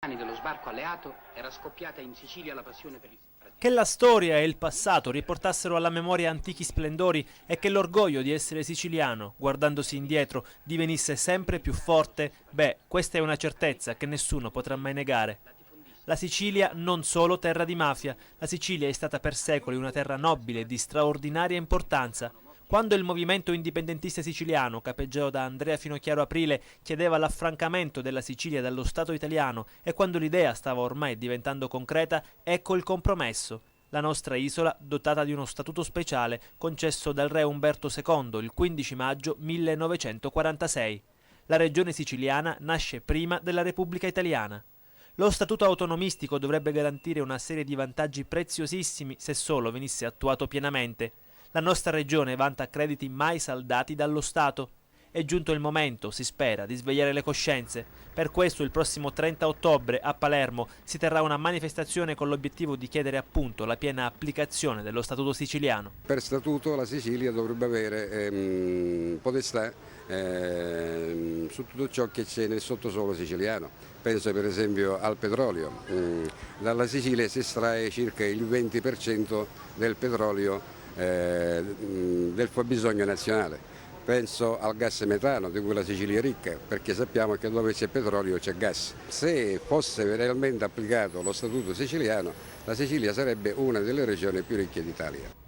dello sbarco alleato era scoppiata in Sicilia la passione per il separatismo. Che la storia e il passato riportassero alla memoria antichi splendori e che l'orgoglio di essere siciliano, guardandosi indietro, divenisse sempre più forte, questa è una certezza che nessuno potrà mai negare. La Sicilia non solo terra di mafia, la Sicilia è stata per secoli una terra nobile e di straordinaria importanza. Quando il movimento indipendentista siciliano, capeggiato da Andrea Finocchiaro Aprile, chiedeva l'affrancamento della Sicilia dallo Stato italiano e quando l'idea stava ormai diventando concreta, ecco il compromesso. La nostra isola, dotata di uno statuto speciale concesso dal re Umberto II il 15 maggio 1946. La regione siciliana nasce prima della Repubblica Italiana. Lo statuto autonomistico dovrebbe garantire una serie di vantaggi preziosissimi se solo venisse attuato pienamente. La nostra regione vanta crediti mai saldati dallo Stato. È giunto il momento, si spera, di svegliare le coscienze. Per questo il prossimo 30 ottobre a Palermo si terrà una manifestazione con l'obiettivo di chiedere appunto la piena applicazione dello Statuto siciliano. Per statuto la Sicilia dovrebbe avere potestà su tutto ciò che c'è nel sottosuolo siciliano. Penso per esempio al petrolio. Dalla Sicilia si estrae circa il 20% del petrolio del fabbisogno nazionale. Penso al gas metano di cui la Sicilia è ricca, perché sappiamo che dove c'è petrolio c'è gas. Se fosse realmente applicato lo statuto siciliano, la Sicilia sarebbe una delle regioni più ricche d'Italia.